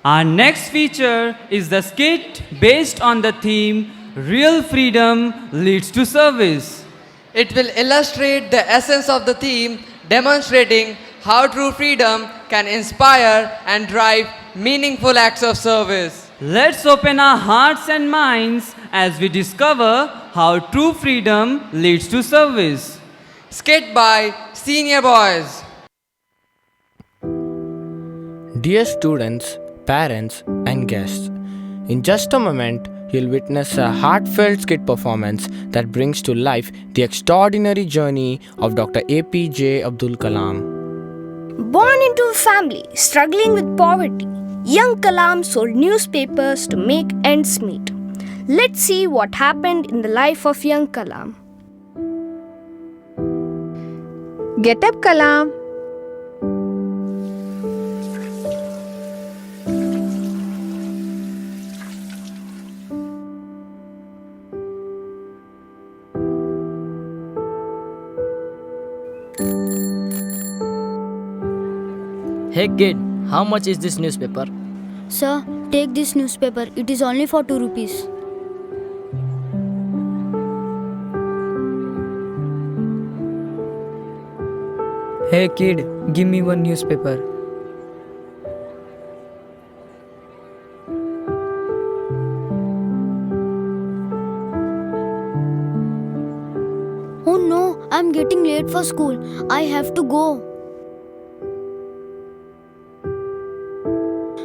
Our next feature is the skit based on the theme Real Freedom Leads to Service. It will illustrate the essence of the theme, demonstrating how true freedom can inspire and drive meaningful acts of service. Let's open our hearts and minds as we discover how true freedom leads to service. Skit by Senior Boys. Dear students, parents, and guests, in just a moment, you'll witness a heartfelt skit performance that brings to life the extraordinary journey of Dr. APJ Abdul Kalam. Born into a family struggling with poverty, young Kalam sold newspapers to make ends meet. Let's see what happened in the life of young Kalam. Get up, Kalam. Hey kid, how much is this newspaper? Sir, take this newspaper. It is only for 2 rupees. Hey kid, give me one newspaper. Oh no, I'm getting late for school. I have to go.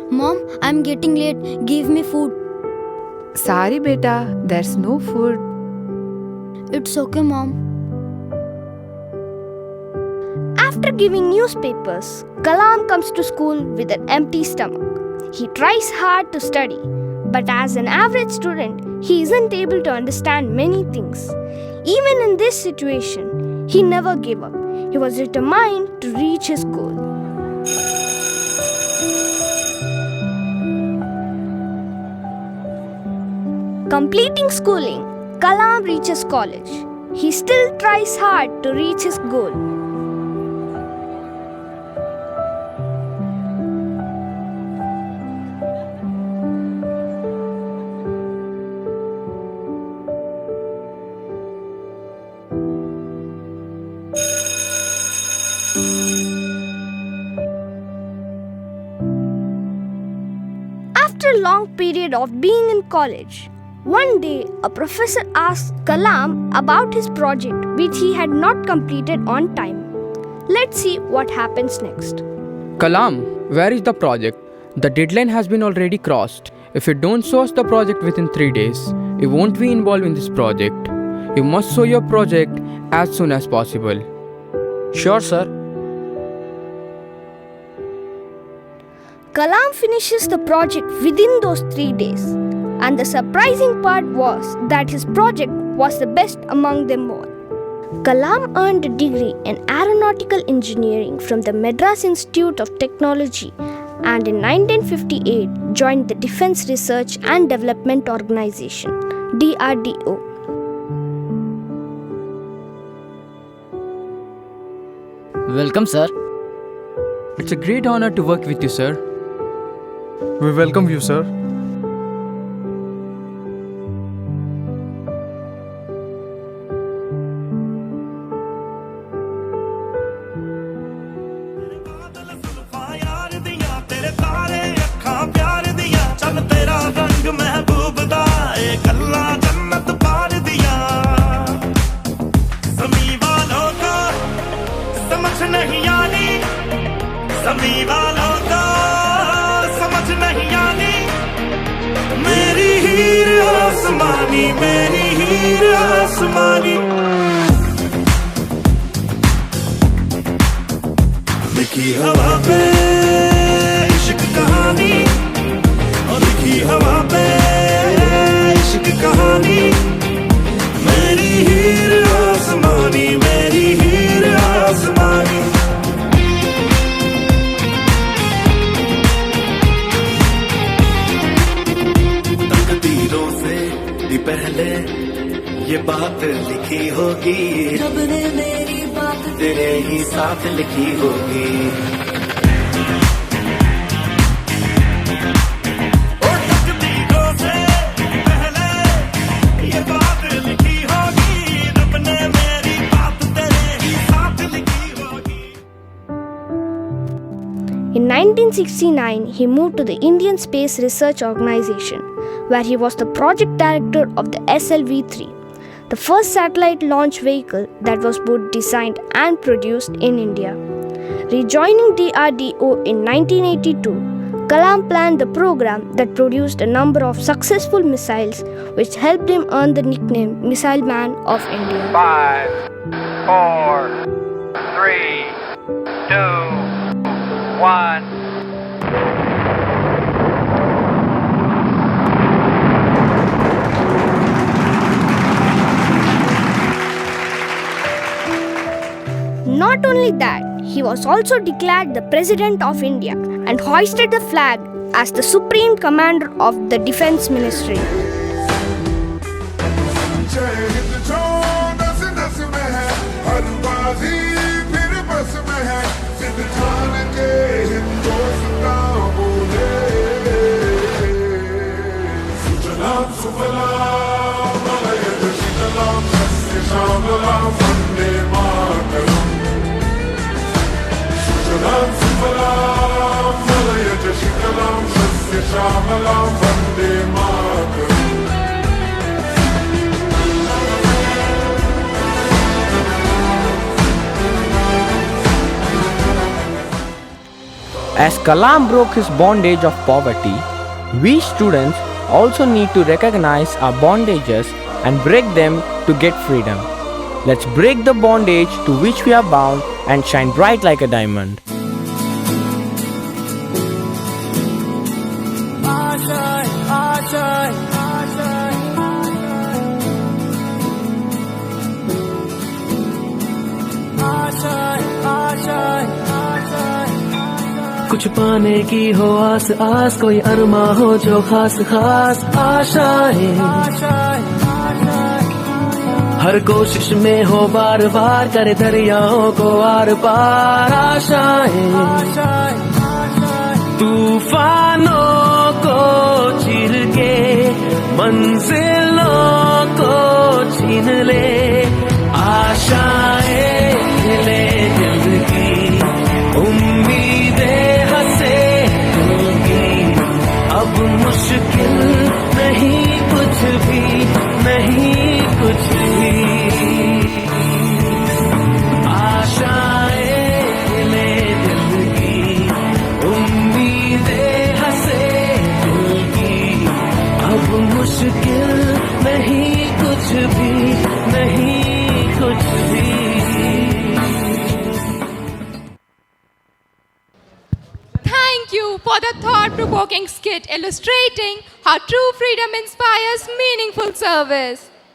Mom, I'm getting late. Give me food. Sorry, beta, there's no food. It's okay, Mom. After giving newspapers, Kalam comes to school with an empty stomach. He tries hard to study, but as an average student, he isn't able to understand many things. Even in this situation, he never gave up. He was determined to reach his goal. Completing schooling, Kalam reaches college. He still tries hard to reach his goal. After a long period of being in college, one day a professor asked Kalam about his project which he had not completed on time. Let's see what happens next. Kalam, where is the project? The deadline has been already crossed. If you don't show us the project within 3 days, you won't be involved in this project. You must show your project as soon as possible. Sure, sir. Kalam finishes the project within those 3 days. And the surprising part was that his project was the best among them all. Kalam earned a degree in aeronautical engineering from the Madras Institute of Technology and in 1958 joined the Defense Research and Development Organization, DRDO. Welcome, sir. It's a great honor to work with you, sir. We welcome you, sir. मेरी हीर आसमानी लिखी हवा पे इश्क कहानी और लिखी हवा पे इश्क कहानी मेरी हीर आसमानी मेरी हीर आसमानी तकदीरों से भी पहले ये बात लिखी होगी रब ने मेरी बात तेरे ही साथ लिखी होगी 1969, he moved to the Indian Space Research Organization, where he was the project director of the SLV-3, the first satellite launch vehicle that was both designed and produced in India. Rejoining DRDO in 1982, Kalam planned the program that produced a number of successful missiles, which helped him earn the nickname Missile Man of India. 5, 4, 3, 2, 1. Not only that, he was also declared the President of India and hoisted the flag as the Supreme Commander of the Defense Ministry. As Kalam broke his bondage of poverty, we students also need to recognize our bondages and break them to get freedom. Let's break the bondage to which we are bound and shine bright like a diamond. कुछ पाने की हो आस आस, कोई अरमा हो जो खास खास आशाएं, हर कोशिश में हो बार बार, करे दरियाओं को आर पार आशाएं, तूफानों को चीर के मंजिलों को छीन ले, आशाएं ले दिल की, उम्मीदें अब मुश्किल नहीं कुछ भी, नहीं कुछ भी, आशाएं ले दिल की, उम्मीदें हंसे दिल की, अब मुश्किल नहीं कुछ भी, नहीं कुछ भी. Thank you for the thought-provoking skit illustrating how true freedom inspires meaningful service.